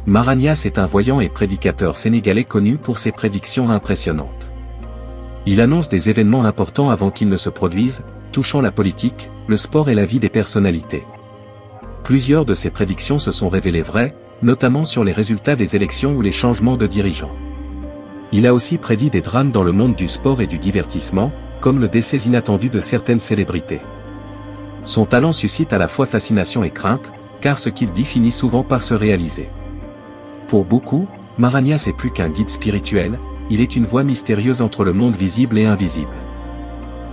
Mara Niasse est un voyant et prédicateur sénégalais connu pour ses prédictions impressionnantes. Il annonce des événements importants avant qu'ils ne se produisent, touchant la politique, le sport et la vie des personnalités. Plusieurs de ses prédictions se sont révélées vraies, notamment sur les résultats des élections ou les changements de dirigeants. Il a aussi prédit des drames dans le monde du sport et du divertissement, comme le décès inattendu de certaines célébrités. Son talent suscite à la fois fascination et crainte, car ce qu'il dit finit souvent par se réaliser. Pour beaucoup, Mara Niasse est plus qu'un guide spirituel, il est une voie mystérieuse entre le monde visible et invisible.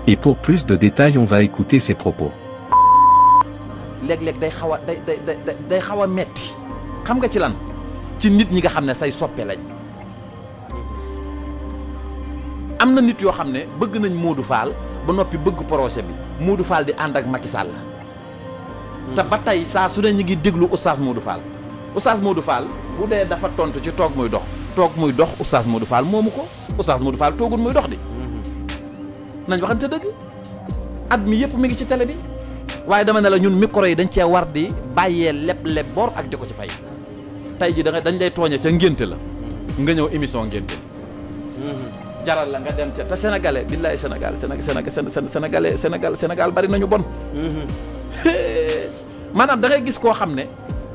Et pour plus de détails, on va écouter ses propos. léeg-léeg day xaw a metti xam nga ci lan ci nit ñi nga xam ne say soppe lañ am na nit yoo xam ne bëgg nañ Modou Fall ba noppi bëgg projet bi Modou Fall di ànd ak Macky Sall te ba tey saa su ne ñi ngi déglu oustaz Modou Fall bu dee dafa tontu ci toog muy dox oustaz Modou Fall moomu ko oustaz Modou Fall toogul muy dox di nañ waxante dëgg at mi yëpp mi ngi ci télé bi waaye dama ne la ñun micro yi dañ cee war di bàyyee leb bor ak di ko ci fay tey ji dañ lay tooñe ca ngénte la nga ñëw émission ngénte jaral la nga dem ca te sénégalais billaay Sénégal bari nañu bon maanaam da ngay gis koo xam ne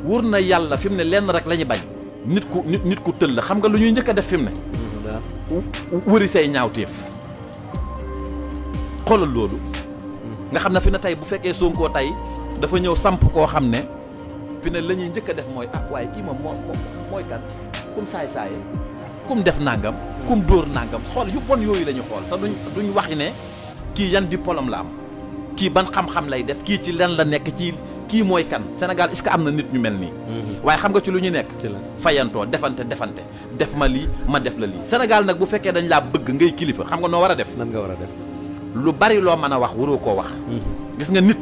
wóor na yàlla fi mu ne lenn rek la ñu bañ nit ku tëll la xam nga lu ñuy njëkk a def fi mu ne wëri say ñaawteef xoolal loolu nga xam ne fi ne tey bu fekkee Sonko tey dafa ñëw samp koo xam ne fi ne la ñuy njëkk a def mooy waaye kii moom mooy kan kum saay-saaye kum def nangam kum dóor nangam xool yu bon yooyu la ñu xool te duñ waxi ne kii yan diplôme la am kii ban xam-xam lay def kii ci len la nekk ci kii mooy kan Sénégal est-ce que am na nit ñu mel nii waaye xam nga ci lu ñu nekk fayantoo defante def ma lii ma def la lii Sénégal nag bu fekkee dañ laa bëgg ngay kilifa xam nga noo war a def nan nga war a def lu bari loo mën a wax waroo koo wax gis nga nit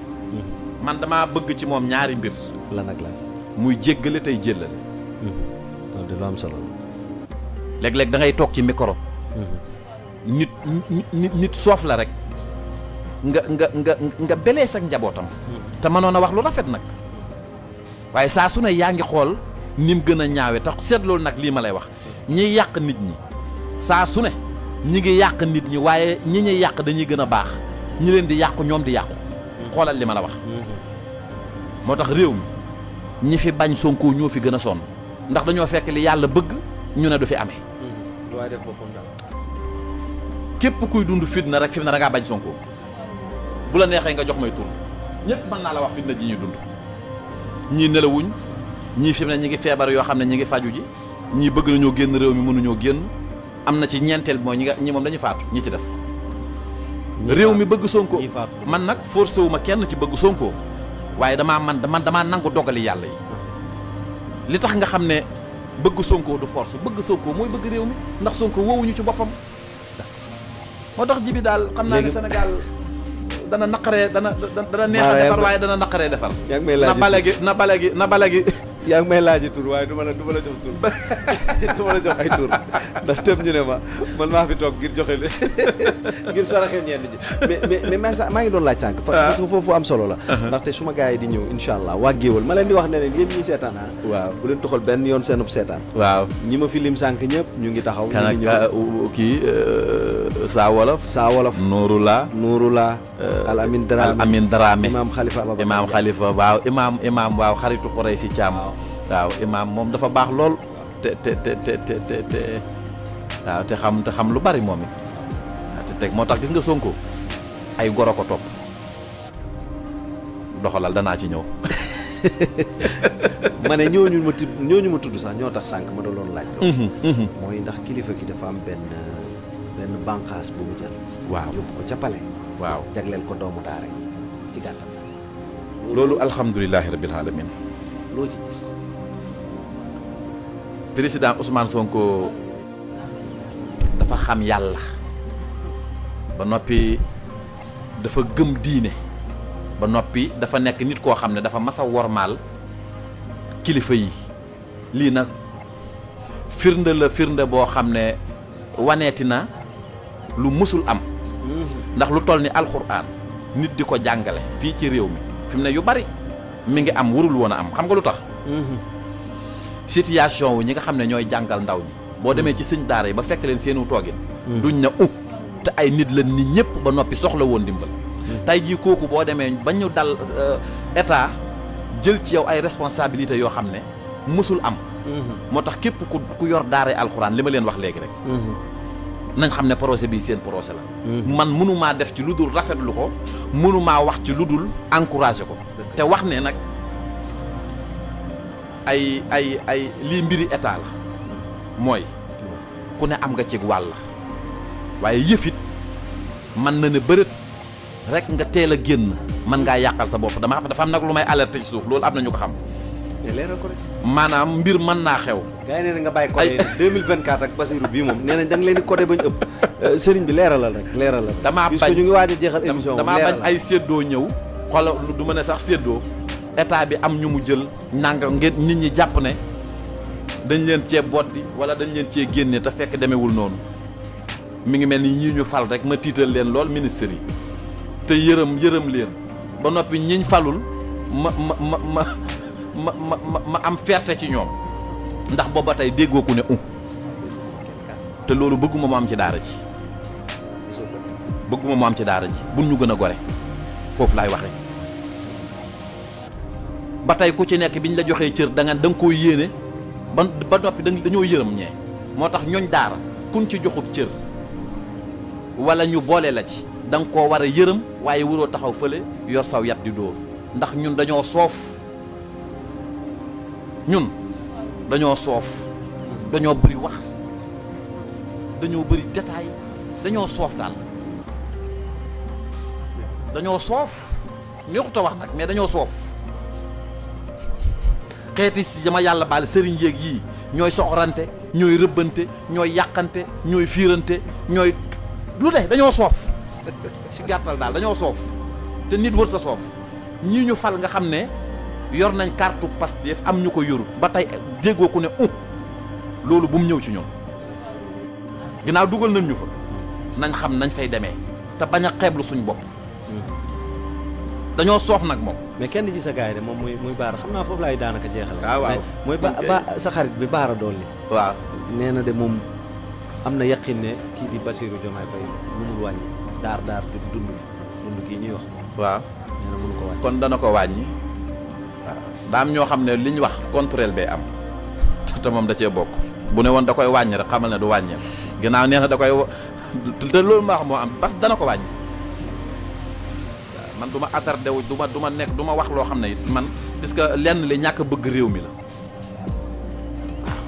man damaa bëgg ci moom ñaari mbir lan ak lan muy jéggale tey jéllale loolu de lu am solo léeg-léeg da ngay toog ci micro nit soof la rek nga belee sak njabootam te mënoon a wax lu rafet nag waaye saa su ne yaa ngi xool ni mu gën a ñaawe tax seetloolu nag lii ma lay wax ñiy yàq nit ñi saa su ne ñi ngi yàq nit ñi waaye ñi ñuy yàq dañuy gën a baax ñi leen di yàqu ñoom di yàqu xoolal li ma la wax moo tax réew mi ñi fi bañ Sonko ñoo fi gën a sonn ndax dañoo fekk li yàlla bëgg ñu ne du fi amee waaye def boppam daal képp kuy dund fitna rek fi mu ne da ngaa bañ Sonko bu la neexee nga jox may tur ñëpp mën naa la wax fitna ji ñuy dund ñii nelawuñ ñii fi mu ne ñi ngi feebar yoo xam ne ñi ngi faju ji ñii bëgg nañoo génn réew mi mënuñoo génn am na ci ñeenteel mooy ñi moom dañuy faatu ñi ci des réew mi bëgg Sonko man nag forcé wu ma kenn ci bëgg Sonko waaye damaa nangu dogali yàlla yi li tax nga xam ne bëgg Sonko du force bëgg Sonko mooy bëgg réew mi ndax Sonko woowuñu ci boppam moo tax jibi daal xam naa ne Sénégal dana naqaree dana neex a defar waaye dana naqaree defar na bale gi yaa ngi may laaji tur waaye du ma la jox tur du ma la jox ay tur ndax tëm ñu ne man maa fi toog ngir joxe ngir saraxe ñenn ñi mais maa ngi doon laaj sànq parce que foofu am solo la ndaxte suma gars yi di ñëw insha allah waa Géwël ma leen di wax ne leen yéen ñi seetaan waaw bu leen toxal benn yoon seenub seetaan waaw ñi ma fi lim sànq ñëpp ñu ngi taxaw ñu ngi ñëw kii Saa Wolof Nuuru la Al Amin Dramé Imam Khalifa waaw imam waaw xaritu xorey si Thiam waaw imam moom dafa baax lool te waaw te xam lu bari moom it waaw te teg moo tax gis nga Sonko ay goro ko topp doxalal danaa ci ñëw ma ne ñooñu ma tudd sax ñoo tax sànq ma doon loon laaj loolu mooy ndax kilifa gi dafa am benn bànqaas bu mu jël waaw yóbbu ko ca pale waaw jagleel ko doomu daara ci gàttal loolu alhamdulilahi rabbil alamin loo ci gis président Ousmane Sonko dafa xam yàlla ba noppi dafa gëm diine ba noppi dafa nekk nit koo xam ne dafa mas a wormaal kilifa yi lii nag firnde boo xam ne waneeti na lu musul am ndax lu toll ni alxuraan nit di ko jàngale fii ci réew mi fi mu ne yu bari mi ngi am warul woon a am xam nga lu tax situation wu ñi nga xam ne ñooy jàngal ndaw ñi boo demee ci sëñ daara yi ba fekk leen seenu toogin duñ na te ay nit la nit ñëpp ba noppi soxla woon dimbal tey jii kooku boo demee ba ñu dal état jël ci yow ay responsabilités yoo xam ne mësul am moo tax képp ku yor daaray alxuraan li ma leen wax léegi rek nañ xam ne projet bii seen projet la man mënumaa def ci lu dul rafetlu ko mënumaa wax ci lu dul encouragé ko te wax ne nag ay lii mbiri état la mooy ku ne am nga ci wàll waaye yëfit man na ne bërët rek nga teel a génn mën ngaa yàqal sa bopp dafa am nag lu may alerter ci suuf loolu am na ñu ko xam leeral ko rek maanaam mbir mën naa xew gars yi nee na nga bàyyi codé 2024 ak Basirou bii moom nee nañ da nga leen di codé bañ ëpp sëriñ bi leeralal rek leeralal damaa bañ ñu ngi waaj a jeexal émission damaa bañ ay séddoo ñëw xoola du ma ne sax séddoo état bi am ñu mu jël nanga ngeen nit ñi jàpp ne dañ leen cee boddi wala dañ leen cee génne te fekk demewul noonu mi ngi mel ni ñii ñu fal rek ma tiital leen lool ministre yi te yërëm leen ba noppi ñiñ falul ma am fierté ci ñoom ndax booba tey déggoo ku ne te loolu bëgguma mu am ci daara ji bëgguma mu am ci daara ji buñ ñu gën a gore foofu laay waxe ba tey ku ci nekk biñ la joxee cër da nga koo yéene ba noppi dañoo yërëm ñee moo tax ñooñ daara kuñ ci joxub cër wala ñu boole la ci da nga koo war a yërëm waaye waroo taxaw fële yor saw yat di dóor ndax ñun dañoo soof dañoo bëri wax dañoo bëri détail dañoo soof daal dañoo soof neexut a wax nag mais dañoo soof xeeti si dama yàlla baal sëriñ yéeg yii ñooy soxorante ñooy rëbbante ñooy yàqante ñooy fiirante ñooy lu ne dañoo soof ci gàttal daal dañoo soof te nit wërta soof ñii ñu fal nga xam ne yor nañ carte Pastef am ñu ko yorut ba tey déggoo ku ne loolu bu mu ñëw ci ñoom ginnaaw dugal nañ ñu fa nañ xam nañ fay demee te bañ a xeeblu suñ bopp dañoo soof nag moom. mais kenn ci sa gars yi de moom muy baara xam naa foofu laay daanaka jeexale. waaw mooy ba sa xarit bi baara dolli. waaw nee na de moom am na yaqin ne kii di Bassirou Diomaye Faye mënul wàññi daar dund kii ñuy wax. waaw nee na mënu ko wàññi. kon dana ko wàññi waaw daa am ñoo xam ne li ñu wax contraire bee am te moom da cee bokk bu ne woon da koy wàññi rek xamal ne du wàññeem ginnaaw nee na da koy te loolu ma wax moo am parce que dana ko wàññi. man du ma attardé wu du ma nekk du ma wax loo xam ne it man puisque lenn li ñàkk bëgg réew mi la waaw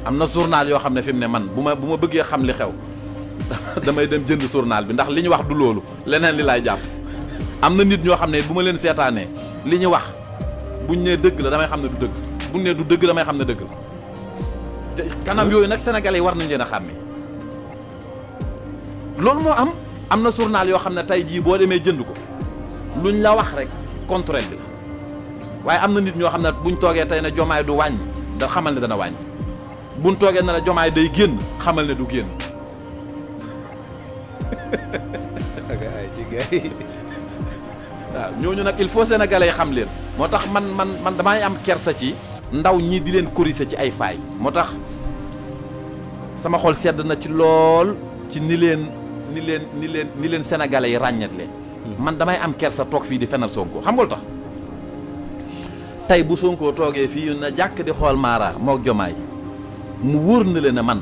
am na journal yoo xam ne fi mu ne man bu ma bëggee xam li xew damay dem jënd journal bi ndax li ñu wax du loolu leneen li laay jàpp am na nit ñoo xam ne bu ma leen seetaanee li ñu wax buñ nee dëgg la damay xam ne du dëgg buñ nee du dëgg damay xam ne dëgg la te kanam yooyu nag sénégalais yi war nañ leen a xàmmee loolu moo am na journal yoo xam ne tey jii boo demee jënd ko luñ la wax rek contraire bi la waaye am na nit ñoo xam ne buñ toogee tey ne jomaay du wàññi da xamal ne dana wàññi buñ toogee ne la jomaay day génn xamal ne du génn waaw ñooñu nag il faut sénégalais yi xam leen moo tax man damay am kersa ci ndaw ñi di leen corriger ci ay faay moo tax sama xol sedd na ci lool ci ni leen sénégalais yi ràññat leen man damay am kersa toog fii di fenal Sonko xam nga lu tax tey bu Sonko toogee fii na jàkk di xool Mara mook Jomaay mu wóor na leen ne man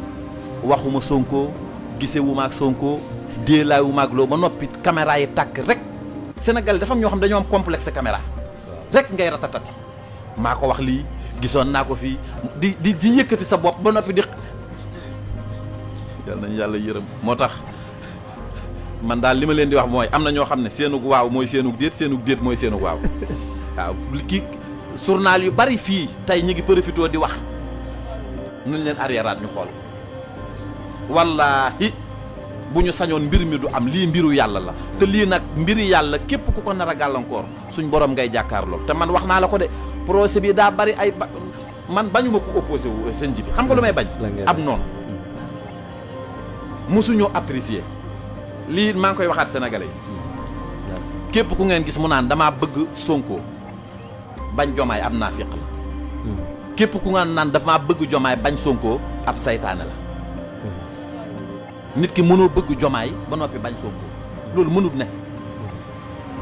waxuma Sonko gisewuma ak Sonko déelaayuma ak loo ba noppi caméra yi tàkk rek Sénégal dafa am ñoo xam dañoo am complexe caméra rek ngay ratatati maa ko wax lii gisoon naa ko fii di yëkkati sa bopp ba noppi di yal nañu yàlla yërëm moo tax man daal li ma leen di wax mooy am na ñoo xam ne seenug waaw mooy seenug déet mooy seenug waaw waaw kii journal yu bari fii tey ñu ngi profité di wax nuñ leen arriéraat ñu xool wallaahi bu ñu sañoon mbir mi du am lii mbiru yàlla la te lii nag mbiri yàlla képp ku ko nar a gàllankoor suñ borom ngay jàkkaarloo te man wax naa la ko de procès bi daa bari ay man bañu ma ko opposé wu sëñ ji bi xam nga lu may bañ ab noonu mosuñoo apprécier lii maa ngi koy waxaat sénégalais yi képp ku ngeen gis mu naan damaa bëgg Sonko bañ Jomaay am naa fiq la képp ku nga naan daf maa bëgg Jomaay bañ Sonko ab saytaane la nit ki mënoo bëgg Jomaay ba noppi bañ Sonko loolu mënut ne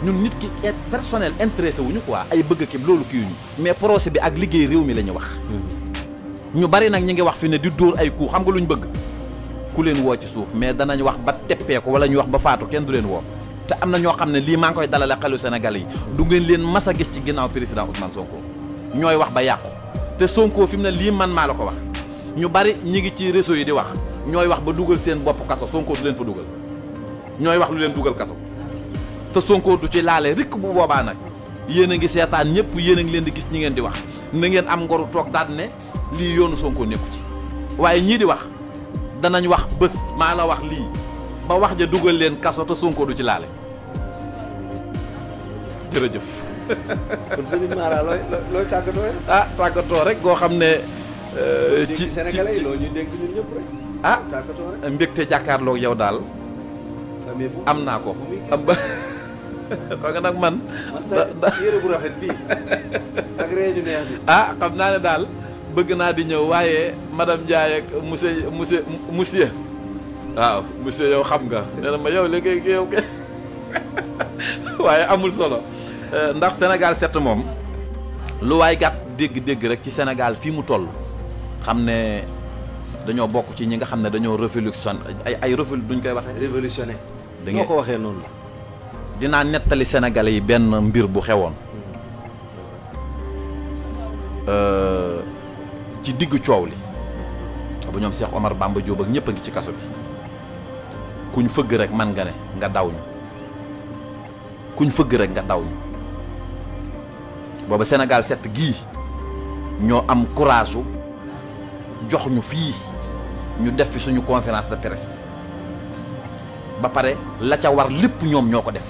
ñun nit ki personnel intéressé wuñu quoi ay bëgg ki loolu kii ñu mais procès bi ak liggéey réew mi la ñu wax ñu bari nag ñi ngi wax fi ne di dóor ay coup xam nga luñ bëgg ku leen woo ci suuf mais danañ wax ba teppee ko wala ñu wax ba faatu kenn du leen woo te am na ñoo xam ne lii maa ngi koy dalale xelu Sénégal yi du ngeen leen mas a gis ci ginnaaw président Ousmane Sonko ñooy wax ba yàqu te Sonko fi mu ne lii man maa la ko wax ñu bari ñi ngi ci réseau yi di wax ñooy wax ba dugal seen bopp kaso Sonko du leen fa dugal ñooy wax lu leen dugal kaso te Sonko du ci laale rikk bu boobaa nag yéen a ngi seetaan ñëpp yéen a ngi leen di gis ñi ngeen di wax na ngeen am ngoru toog daal ne lii yoonu Sonko nekku ci waaye ñii di wax danañ wax bés maa la wax lii ba wax ja dugal leen kaso te Sonko du ci laale jërëjëf. kon Serigne Mara looy tàggatoo tàggatoo rek goo xam ne. ci Sénégalais yi loo ñuy dénk ñun ñëpp rek. tàggatoo rek mbégte jàkkaarloog yow daal. am naa ko. xam nga nag man. sa yére bu rafet bii ak ree ju neex bi. xam naa ne daal bëgg naa di ñëw waaye madame Ndiaye ak monsieur waaw monsieur yow xam nga nee na ma yow léegi yow ke waaye amul solo ndax Sénégal 7 moom lu waay gàtt dégg-dégg rek ci Sénégal fii mu toll xam ne dañoo bokk ci ñi nga xam ne dañoo révolution ay duñ koy waxee. révolutionné. da ngeen ko waxee noonu la. dinaa nettali Sénégalais yi benn mbir bu xewoon ci diggu coow li bu ñoom Cheikh Omar Bamba Diop ak ñëpp a ngi ci kaso bi kuñ fëgg rek man nga ne nga daw ñu kuñ fëgg rek nga daw ñu booba Sénégal 7 gii ñoo am courage jox ñu fii ñu def fi suñu conférence de presse ba pare la ca war lépp ñoom ñoo ko def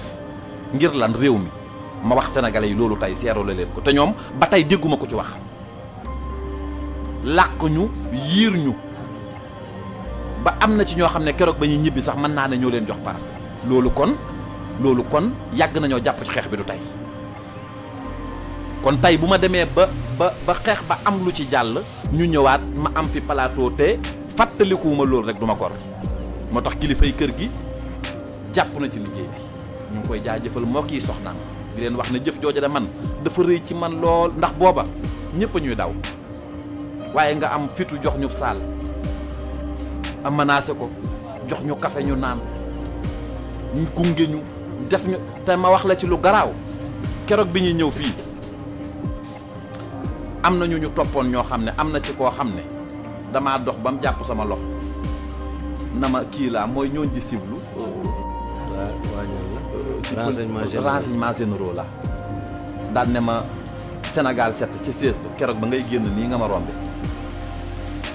ngir lan réew mi ma wax sénégalais yi loolu tey seeroo la leen ko te ñoom ba tey dégguma ko ci wax làq ñu yiir ñu ba am na ci ñoo xam ne keroog ba ñuy ñibbi sax mën naa ne ñoo leen jox paas loolu kon yàgg nañoo jàpp ci xeex bi du tey kon tey bu ma demee ba xeex ba am lu ci jàll ñu ñëwaat ma am fi plateau te fàttalikuwuma loolu rek du ma gor moo tax kilifay kër gi jàpp na ci liggéey bi ñu ngi koy jaajëfal moo kii soxnaam di leen wax ne jëf jooja de man dafa rëy ci man lool ndax booba ñëpp a ñuy daw waaye nga am fitu jox ñu saal am menacé ko jox ñu café ñu naan ñu gunge ñu def ñu te ma wax la ci lu garaaw keroog bi ñuy ñëw fii am na ñu toppoon ñoo xam ne am na ci koo xam ne damaa dox ba mu jàpp sama loxo na ma kii laa mooy ñooñ di siblu renseignement généraux la daal ne ma Sénégal 7 ci 16 ba keroog ba ngay génn nii nga ma rombe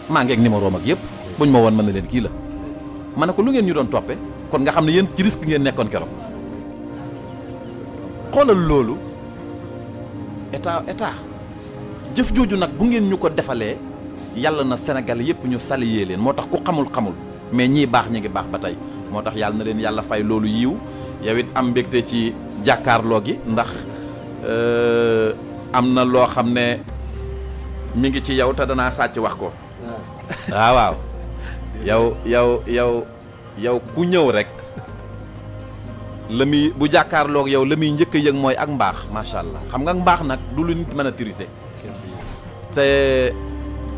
maa ngeeg numéro ak yëpp buñ ma woon mën na leen kii la ma ne ko lu ngeen ñu doon toppe kon nga xam ne yéen ci risque ngeen nekkoon keroog xoolal loolu état jëf jooju nag bu ngeen ñu ko defalee yàlla na Sénégal yëpp ñu saluer leen moo tax ku xamul mais ñii baax ñi ngi baax ba tey moo tax yàlla na leen yàlla fay loolu yiw yow it am mbégte ci jàkkaarloo gi ndax am na loo xam ne mi ngi ci yow te danaa sàcc wax ko waaw yow ku ñëw rek la muy bu jàkkaarloog yow la muy njëkk a yëg mooy ak mbaax macha allah xam nga mbaax nag du lu nit mën a triser te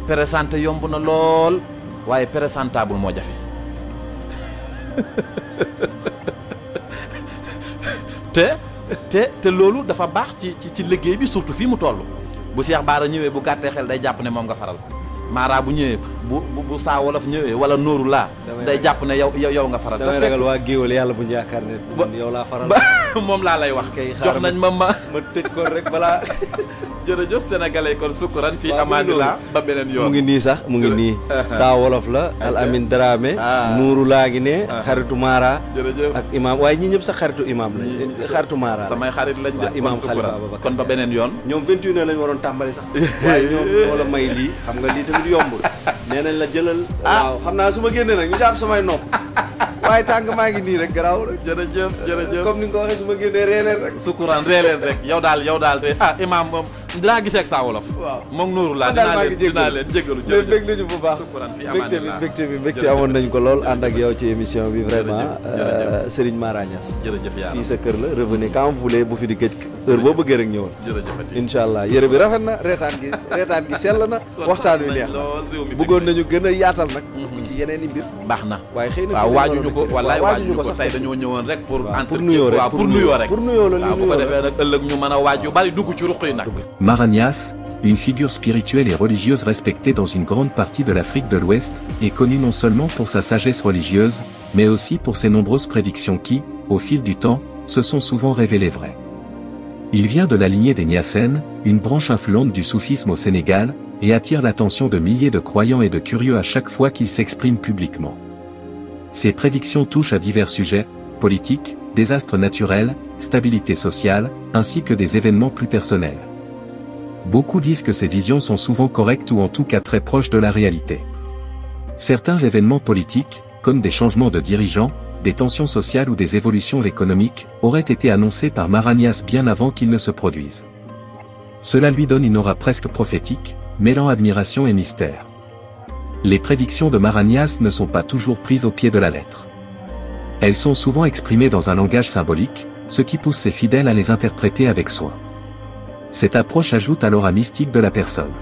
présenté yomb na lool waaye présentable moo jafe te loolu dafa baax ci liggéey bi surtout fii mu toll bu Cheikh Bara ñëwee bu gàttee xel day jàpp ne moom nga faral Mara bu ñëwee bu saa wolof ñëwee wala nooru laa day jàpp ne yow nga faral damay ragal waa géwél yàlla bu ñu yaakaar ne yow laa faral moom laa lay wax jox nañ ma tëj ko rek balaa jërëjëf sénégalais kon sukkuran fii amaanilaa ba beneen yoon mu ngi nii sax mu ngi nii saa wolof la Al Amin Dramé nuuru laa ngi ne xaritu Mara jërëjëf ak imam waaye ñi ñëpp sax xaritu imam lañ xaritu Mara samay xarit lañ de imam Khalifa Ababacar kon ba beneen yoon ñoom 21 heures lañ waroon tàmbali sax waaye ñoom ñoo la may lii xam nga lii tamit yombul nee nañ la jëlal waaw xam naa su ma génnee nag ñu jàpp samay nopp waaye tànk maa ngi nii rek garaaw rek. jërëjëf comme ni nga ko waxee su ma génnee reeleen rek. sukuraan reeleen rek yow daal de imaam moom dinaa gisee ak saa wolof. waaw moom Nuuru laa dinaa leen jégalu jërëjëf bëgg nañu bu baax. sukuraan fi amaanillah mbégte amoon nañ ko lool ànd ak yow ci émission bi vraiment Serigne Mara Niass. jërëjëf yaa fii sa kër la revenez quand vous voulez bu fi di gëj heure boo bëggee rek ñëwal. jërëjëfati incha allah yére bi rafet na reetaan gi sell na waxtaan wi neex na bëggoon nañu gën a yaatal nag ci yeneen i mbir baax na waaye xëy na waaw waajuñu ko wallaay waajuñu ko tey dañoo ñëwoon rek pour nuyoo rek pour nuyoo rek pour nuyoo la waaw bu ko defee nag ëllëg ñu mën a waaj yu bari dugg ci ruq yi nag. Mara Niass, une figure spirituelle et religieuse respectée dans une grande partie de l'Afrique de l'Ouest, est connu non seulement pour sa sagesse religieuse, mais aussi pour ses nombreuses prédictions qui, au fil du temps, se sont souvent révélées vraies. Il vient de la lignée des Niassènes, une branche influente du soufisme au Sénégal, et attire l'attention de milliers de croyants et de curieux à chaque fois qu'il s'exprime publiquement. Ses prédictions touchent à divers sujets, politiques, désastres naturels, stabilité sociale, ainsi que des événements plus personnels. Beaucoup disent que ces visions sont souvent correctes ou en tout cas très proches de la réalité. Certains événements politiques, comme des changements de dirigeants, des tensions sociales ou des évolutions économiques, auraient été annoncés par Mara Niass bien avant qu'ils ne se produisent. Cela lui donne une aura presque prophétique, mêlant admiration et mystère. Les prédictions de Mara Niass ne sont pas toujours prises au pied de la lettre. Elles sont souvent exprimées dans un langage symbolique, ce qui pousse ses fidèles à les interpréter avec soin. Cette approche ajoute à l'aura mystique de la personne.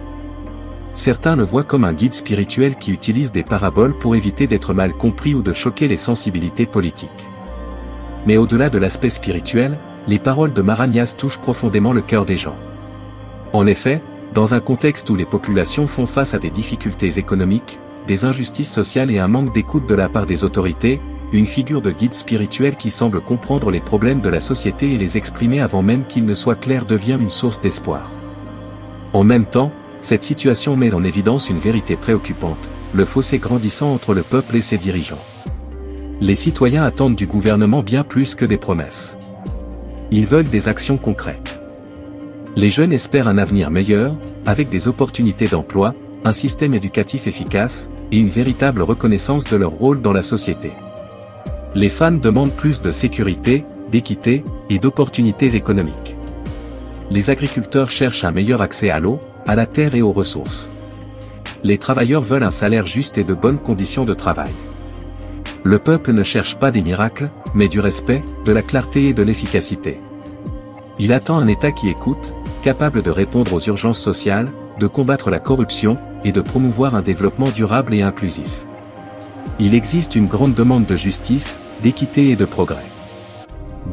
Certains le voient comme un guide spirituel qui utilise des paraboles pour éviter d'être mal compris ou de choquer les sensibilités politiques. Mais au-delà de l'aspect spirituel, les paroles de Mara Niass touchent profondément le cœur des gens. En effet, dans un contexte où les populations font face à des difficultés économiques, des injustices sociales et un manque d'écoute de la part des autorités, une figure de guide spirituel qui semble comprendre les problèmes de la société et les exprimer avant même qu'ils ne soient clairs devient une source d'espoir. En même temps, cette situation met en évidence une vérité préoccupante, le fossé grandissant entre le peuple et ses dirigeants. Les citoyens attendent du gouvernement bien plus que des promesses. Ils veulent des actions concrètes. Les jeunes espèrent un avenir meilleur, avec des opportunités d'emploi, un système éducatif efficace, et une véritable reconnaissance de leur rôle dans la société. Les fans demandent plus de sécurité, d'équité, et d'opportunités économiques. Les agriculteurs cherchent un meilleur accès à l'eau, à la terre et aux ressources. Les travailleurs veulent un salaire juste et de bonnes conditions de travail. Le peuple ne cherche pas des miracles, mais du respect, de la clarté et de l'efficacité. Il attend un État qui écoute, capable de répondre aux urgences sociales, de combattre la corruption, et de promouvoir un développement durable et inclusif. Il existe une grande demande de justice, d'équité et de progrès.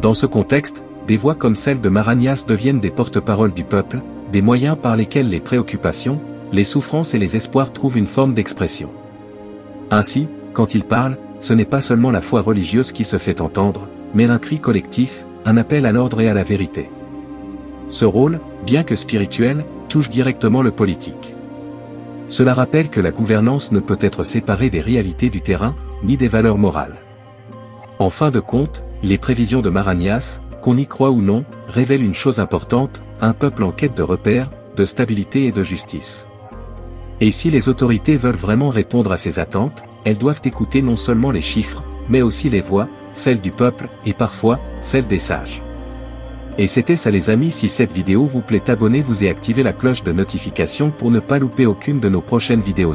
Dans ce contexte, des voix comme celle de Mara Niass deviennent des porte-paroles du peuple, des moyens par lesquels les préoccupations, les souffrances et les espoirs trouvent une forme d'expression. Ainsi, quand il parle, ce n'est pas seulement la foi religieuse qui se fait entendre, mais un cri collectif, un appel à l'ordre et à la vérité. Ce rôle, bien que spirituel, touche directement le politique. Cela rappelle que la gouvernance ne peut être séparée des réalités du terrain, ni des valeurs morales. En fin de compte, les prévisions de Mara Niass, qu'on y croit ou non, révèlent une chose importante, un peuple en quête de repères, de stabilité et de justice. Et si les autorités veulent vraiment répondre à ces attentes, elles doivent écouter non seulement les chiffres, mais aussi les voix, celles du peuple, et parfois, celles des sages. Et c'était ça les amis, si cette vidéo vous plaît abonnez-vous et activez la cloche de notification pour ne pas louper aucune de nos prochaines vidéos.